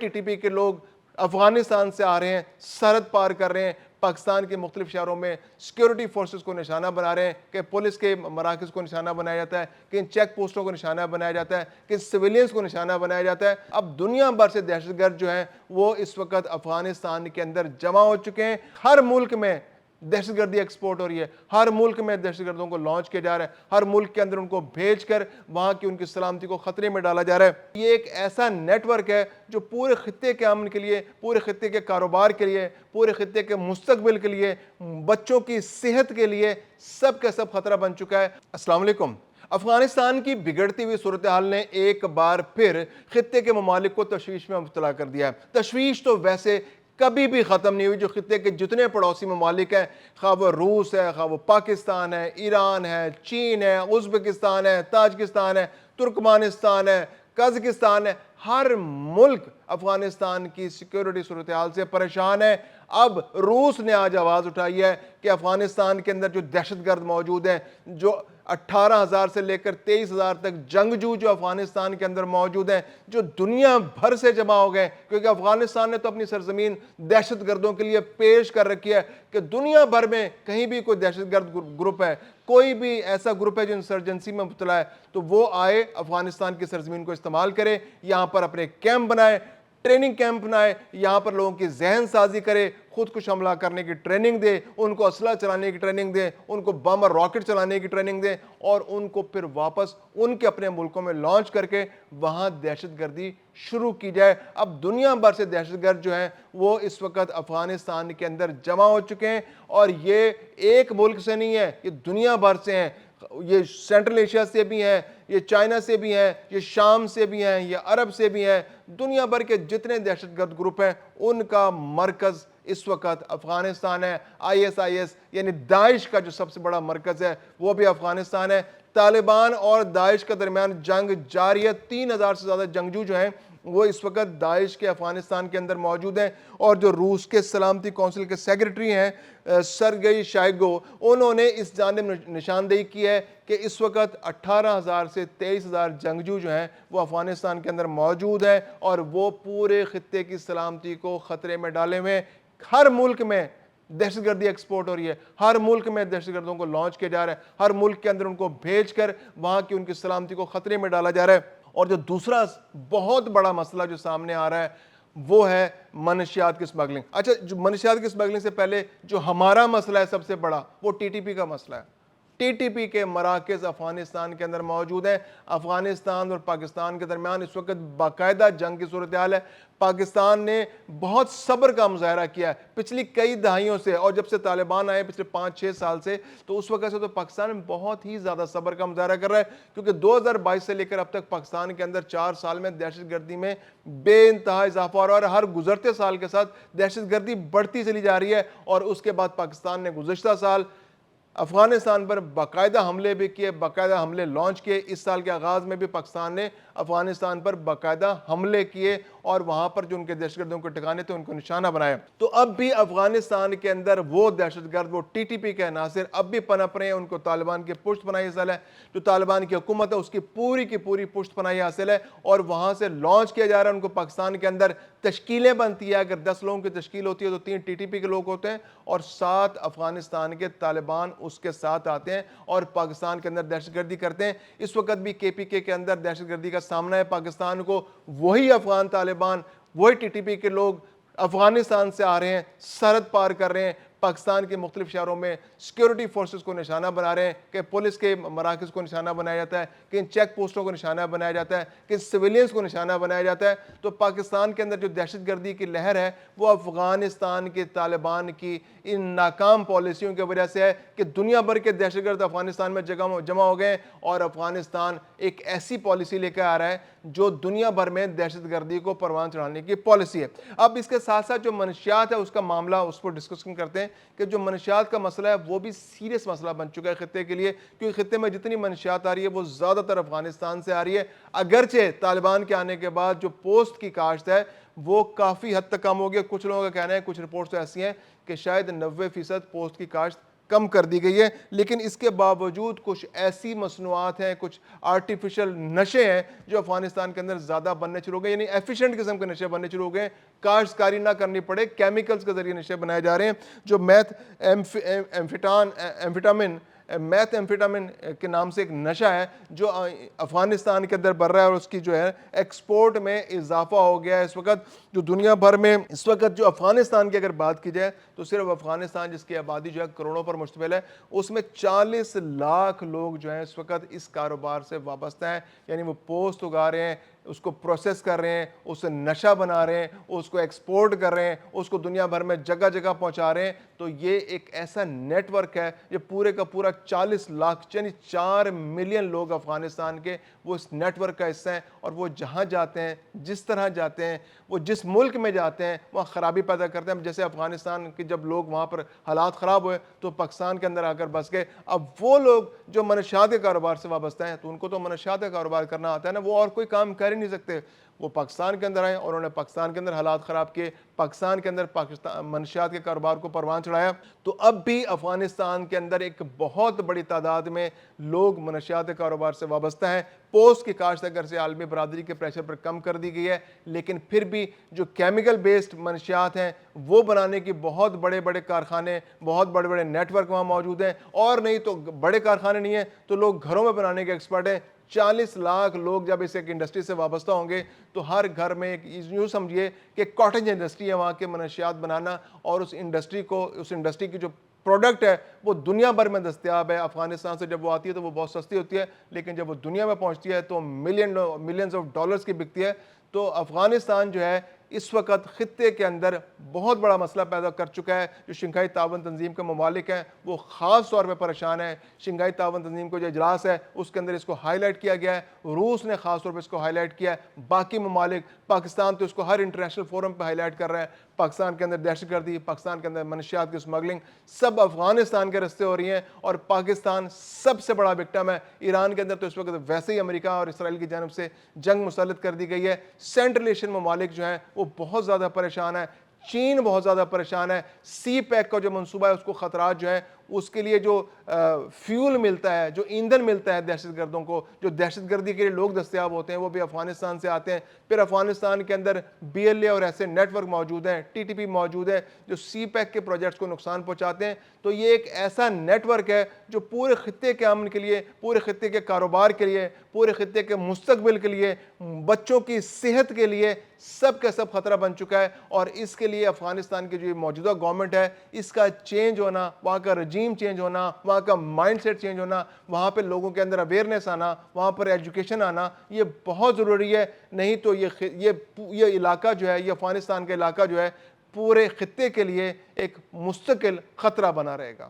T T P کے لوگ افغانستان سے آ رہے ہیں، سرحد پار کر رہے ہیں، پاکستان کے مختلف شہروں میں سیکیورٹی فورسز کو نشانہ بنا رہے ہیں، کہ پولیس کے مراکز کو نشانہ بنایا جاتا ہے، کہ ان چیک پوسٹوں کو نشانہ بنایا جاتا ہے، کہ سویلینز کو نشانہ بنایا جاتا ہے۔ اب دنیا بھر سے دہشت گرد جو ہیں وہ اس وقت افغانستان کے اندر جمع ہو چکے ہیں۔ ہر ملک میں دہشت گردی ایکسپورٹ ہو رہی ہے، ہر ملک میں دہشت گردوں کو لانچ کیا جا رہا ہے، ہر ملک کے اندر ان کو بھیج کر وہاں کی ان کی سلامتی کو خطرے میں ڈالا جا رہا ہے۔ یہ ایک ایسا نیٹ ورک ہے جو پورے خطے کے امن کے لیے، پورے خطے کے کاروبار کے لیے، پورے خطے کے مستقبل کے لیے، بچوں کی صحت کے لیے سب کا سب خطرہ بن چکا ہے۔ السلام علیکم۔ افغانستان کی بگڑتی ہوئی صورتحال نے ایک بار پھر خطے کے ممالک کو تشویش میں مبتلا کر دیا ہے۔ تشویش تو ویسے کبھی بھی ختم نہیں ہوئی، جو خطے کے جتنے پڑوسی ممالک ہیں، خواہ وہ روس ہے، خواہ وہ پاکستان ہے، ایران ہے، چین ہے، ازبکستان ہے، تاجکستان ہے، ترکمانستان ہے، قازقستان ہے، ہر ملک افغانستان کی سیکیورٹی صورتحال سے پریشان ہے۔ اب روس نے آج آواز اٹھائی ہے کہ افغانستان کے اندر جو دہشت گرد موجود ہیں، جو 18,000 سے لے کر 23,000 تک جنگجو جو افغانستان کے اندر موجود ہیں، جو دنیا بھر سے جمع ہو گئے، کیونکہ افغانستان نے تو اپنی سرزمین دہشت گردوں کے لیے پیش کر رکھی ہے کہ دنیا بھر میں کہیں بھی کوئی دہشت گرد گروپ ہے، کوئی بھی ایسا گروپ ہے جو انسرجنسی میں مبتلا ہے، تو وہ آئے افغانستان کی سرزمین کو استعمال کرے، یہاں پر اپنے کیمپ بنائے، ٹریننگ کیمپ بنائے، یہاں پر لوگوں کی ذہن سازی کرے، خود کش حملہ کرنے کی ٹریننگ دے، ان کو اسلحہ چلانے کی ٹریننگ دے، ان کو بم اور راکٹ چلانے کی ٹریننگ دے، اور ان کو پھر واپس ان کے اپنے ملکوں میں لانچ کر کے وہاں دہشت گردی شروع کی جائے۔ اب دنیا بھر سے دہشت گرد جو ہیں وہ اس وقت افغانستان کے اندر جمع ہو چکے ہیں، اور یہ ایک ملک سے نہیں ہے، یہ دنیا بھر سے ہیں۔ یہ سینٹرل ایشیا سے بھی ہیں، یہ چائنا سے بھی ہیں، یہ شام سے بھی ہیں، یہ عرب سے بھی ہیں۔ دنیا بھر کے جتنے دہشت گرد گروپ ہیں ان کا مرکز اس وقت افغانستان ہے۔ ISIS یعنی داعش کا جو سب سے بڑا مرکز ہے وہ بھی افغانستان ہے۔ طالبان اور داعش کے درمیان جنگ جاری ہے۔ 3,000 سے زیادہ جنگجو جو ہیں وہ اس وقت داعش کے افغانستان کے اندر موجود ہیں، اور جو روس کے سلامتی کونسل کے سیکرٹری ہیں سرگئی شائگو، انہوں نے اس جانب نشاندہی کی ہے کہ اس وقت 18,000 سے 23,000 جنگجو جو ہیں وہ افغانستان کے اندر موجود ہیں، اور وہ پورے خطے کی سلامتی کو خطرے میں ڈالے ہوئے۔ ہر ملک میں دہشت گردی ایکسپورٹ ہو رہی ہے، ہر ملک میں دہشت گردوں کو لانچ کیا جا رہا ہے، ہر ملک کے اندر ان کو بھیج کر وہاں کی ان کی سلامتی کو خطرے میں ڈالا جا رہا ہے۔ اور جو دوسرا بہت بڑا مسئلہ جو سامنے آ رہا ہے وہ ہے منشیات کی سمگلنگ۔ اچھا، جو منشیات کی سمگلنگ سے پہلے جو ہمارا مسئلہ ہے سب سے بڑا، وہ ٹی ٹی پی کا مسئلہ ہے۔ ٹی ٹی پی کے مراکز افغانستان کے اندر موجود ہیں۔ افغانستان اور پاکستان کے درمیان اس وقت باقاعدہ جنگ کی صورتحال ہے۔ پاکستان نے بہت صبر کا مظاہرہ کیا ہے پچھلی کئی دہائیوں سے، اور جب سے طالبان آئے پچھلے 5-6 سال سے، تو اس وقت سے تو پاکستان بہت ہی زیادہ صبر کا مظاہرہ کر رہا ہے، کیونکہ 2022 سے لے کر اب تک پاکستان کے اندر 4 سال میں دہشت گردی میں بے انتہا اضافہ ہو رہا ہے، اور ہر گزرتے سال کے ساتھ دہشت گردی بڑھتی چلی جا رہی ہے۔ اور اس کے بعد پاکستان نے گزشتہ سال افغانستان پر باقاعدہ حملے بھی کیے، باقاعدہ حملے لانچ کیے۔ اس سال کے آغاز میں بھی پاکستان نے افغانستان پر باقاعدہ حملے کیے، اور وہاں پر جو ان کے دہشت گردوں کے ٹھکانے تھے ان کو نشانہ بنایا۔ تو اب بھی افغانستان کے اندر وہ دہشت گرد، وہ ٹی ٹی پی کے عناصر اب بھی پنپ رہے ہیں، ان کو طالبان کی پشت پناہی حاصل ہے، جو طالبان کی حکومت ہے اس کی پوری پشت پناہی حاصل ہے، اور وہاں سے لانچ کیا جا رہا ہے ان کو۔ پاکستان کے اندر تشکیلیں بنتی ہے، اگر 10 لوگوں کی تشکیل ہوتی ہے تو 3 ٹی ٹی پی کے لوگ ہوتے ہیں، اور 7 افغانستان کے طالبان اس کے ساتھ آتے ہیں اور پاکستان کے اندر دہشت گردی کرتے ہیں۔ اس وقت بھی KPK کے اندر دہشت گردی کا سامنا ہے پاکستان کو۔ وہی افغان طالبان، وہی ٹی ٹی پی کے لوگ افغانستان سے آ رہے ہیں، سرحد پار کر رہے ہیں، پاکستان کے مختلف شہروں میں سیکیورٹی فورسز کو نشانہ بنا رہے ہیں، کہ پولیس کے مراکز کو نشانہ بنایا جاتا ہے، کہ ان چیک پوسٹوں کو نشانہ بنایا جاتا ہے، کہ سویلینز کو نشانہ بنایا جاتا ہے۔ تو پاکستان کے اندر جو دہشت گردی کی لہر ہے وہ افغانستان کے طالبان کی ان ناکام پالیسیوں کی وجہ سے ہے، کہ دنیا بھر کے دہشت گرد افغانستان میں جمع ہو گئے، اور افغانستان ایک ایسی پالیسی لے کے آ رہا ہے جو دنیا بھر میں دہشت گردی کو پروان چڑھانے کی پالیسی ہے۔ اب اس کے ساتھ ساتھ جو منشیات ہے اس کا معاملہ، اس پر ڈسکشن کرتے ہیں کہ جو منشیات کا مسئلہ ہے وہ بھی سیریس مسئلہ بن چکا ہے خطے کے لیے، کیونکہ خطے میں جتنی منشیات آ رہی ہے وہ زیادہ تر افغانستان سے آ رہی ہے۔ اگرچہ طالبان کے آنے کے بعد جو پوسٹ کی کاشت ہے وہ کافی حد تک کم ہو گیا، کچھ لوگوں کا کہنا ہے، کچھ رپورٹس تو ایسی ہیں کہ شاید 90% پوسٹ کی کاشت کم کر دی گئی ہے، لیکن اس کے باوجود کچھ ایسی مصنوعات ہیں، کچھ آرٹیفیشل نشے ہیں جو افغانستان کے اندر زیادہ بننے شروع ہو گئے، یعنی ایفیشینٹ قسم کے نشے بننے شروع ہو گئے، کاشتکاری نہ کرنی پڑے، کیمیکلز کے ذریعے نشے بنائے جا رہے ہیں، جو میتھ ایمفیٹامن کے نام سے ایک نشہ ہے جو افغانستان کے اندر بڑھ رہا ہے، اور اس کی جو ہے ایکسپورٹ میں اضافہ ہو گیا ہے اس وقت، جو دنیا بھر میں اس وقت جو افغانستان کی اگر بات کی جائے تو صرف افغانستان جس کی آبادی جو ہے کروڑوں پر مشتمل ہے، اس میں 40 لاکھ لوگ جو ہیں اس وقت اس کاروبار سے وابستہ ہیں، یعنی وہ پوسٹ اگا رہے ہیں، اس کو پروسیس کر رہے ہیں، اسے نشہ بنا رہے ہیں، اس کو ایکسپورٹ کر رہے ہیں، اس کو دنیا بھر میں جگہ جگہ پہنچا رہے ہیں۔ تو یہ ایک ایسا نیٹ ورک ہے، یہ پورے کا پورا 40 لاکھ یعنی 4 ملین لوگ افغانستان کے وہ اس نیٹ ورک کا حصہ ہیں، اور وہ جہاں جاتے ہیں، جس طرح جاتے ہیں، وہ جس ملک میں جاتے ہیں وہاں خرابی پیدا کرتے ہیں۔ جیسے افغانستان کے جب لوگ وہاں پر حالات خراب ہوئے تو پاکستان کے اندر آ کر بس گئے، اب وہ لوگ جو منشیات کے کاروبار سے وابستہ ہیں تو ان کو تو منشیات کا کاروبار کرنا آتا ہے نا، وہ اور کوئی کام کر ہی نہیں سکتے، وہ پاکستان کے اندر آئے اور انہوں نے پاکستان کے اندر حالات خراب کیے، پاکستان کے اندر منشیات کے کاروبار کو پروان چڑھایا۔ تو اب بھی افغانستان کے اندر ایک بہت بڑی تعداد میں لوگ منشیات کے کاروبار سے وابستہ ہیں، پوسٹ کی کاشت اگر سے عالمی برادری کے پریشر پر کم کر دی گئی ہے، لیکن پھر بھی جو کیمیکل بیسڈ منشیات ہیں وہ بنانے کی بہت بڑے بڑے کارخانے، بہت بڑے بڑے نیٹ ورک وہاں موجود ہیں، اور نہیں تو بڑے کارخانے نہیں ہیں تو لوگ گھروں میں بنانے کے ایکسپرٹ ہیں۔ 40 لاکھ لوگ جب اس ایک انڈسٹری سے وابستہ ہوں گے تو ہر گھر میں یوں سمجھیے کہ کاٹیج انڈسٹری ہے وہاں کے منشیات بنانا، اور اس انڈسٹری کی جو پروڈکٹ ہے وہ دنیا بھر میں دستیاب ہے۔ افغانستان سے جب وہ آتی ہے تو وہ بہت سستی ہوتی ہے، لیکن جب وہ دنیا میں پہنچتی ہے تو ملینز آف ڈالرز کی بکتی ہے۔ تو افغانستان جو ہے اس وقت خطے کے اندر بہت بڑا مسئلہ پیدا کر چکا ہے۔ جو شنگھائی تعاون تنظیم کے ممالک ہیں وہ خاص طور پہ پریشان ہیں۔ شنگھائی تعاون تنظیم کو جو اجلاس ہے اس کے اندر اس کو ہائی لائٹ کیا گیا ہے، روس نے خاص طور پہ اس کو ہائی لائٹ کیا ہے، باقی ممالک، پاکستان تو اس کو ہر انٹرنیشنل فورم پہ ہائی لائٹ کر رہا ہے۔ پاکستان کے اندر دہشت گردی، پاکستان کے اندر منشیات کی اسمگلنگ سب افغانستان کے رستے ہو رہی ہیں، اور پاکستان سب سے بڑا وکٹم ہے۔ ایران کے اندر تو اس وقت ویسے ہی امریکہ اور اسرائیل کی جانب سے جنگ مسلط کر دی گئی ہے۔ سینٹرل ایشین ممالک جو ہیں وہ بہت زیادہ پریشان ہیں، چین بہت زیادہ پریشان ہے، سی پیک کا جو منصوبہ ہے اس کو خطرات جو ہیں، اس کے لیے جو فیول ملتا ہے، جو ایندھن ملتا ہے دہشت گردوں کو، جو دہشت گردی کے لیے لوگ دستیاب ہوتے ہیں وہ بھی افغانستان سے آتے ہیں۔ پھر افغانستان کے اندر بی ایل اے اور ایسے نیٹ ورک موجود ہیں، ٹی ٹی پی موجود ہے جو سی پیک کے پروجیکٹس کو نقصان پہنچاتے ہیں۔ تو یہ ایک ایسا نیٹ ورک ہے جو پورے خطے کے امن کے لیے، پورے خطے کے کاروبار کے لیے، پورے خطے کے مستقبل کے لیے، بچوں کی صحت کے لیے سب کا سب خطرہ بن چکا ہے۔ اور اس کے لیے افغانستان کی جو موجودہ گورنمنٹ ہے اس کا چینج ہونا، وہاں کا رجیم چینج ہونا، وہاں کا مائنڈ سیٹ چینج ہونا، وہاں پہ لوگوں کے اندر اویئرنیس آنا، وہاں پر ایجوکیشن آنا، یہ بہت ضروری ہے۔ نہیں تو یہ علاقہ جو ہے، یہ افغانستان کا علاقہ جو ہے پورے خطے کے لیے ایک مستقل خطرہ بنا رہے گا۔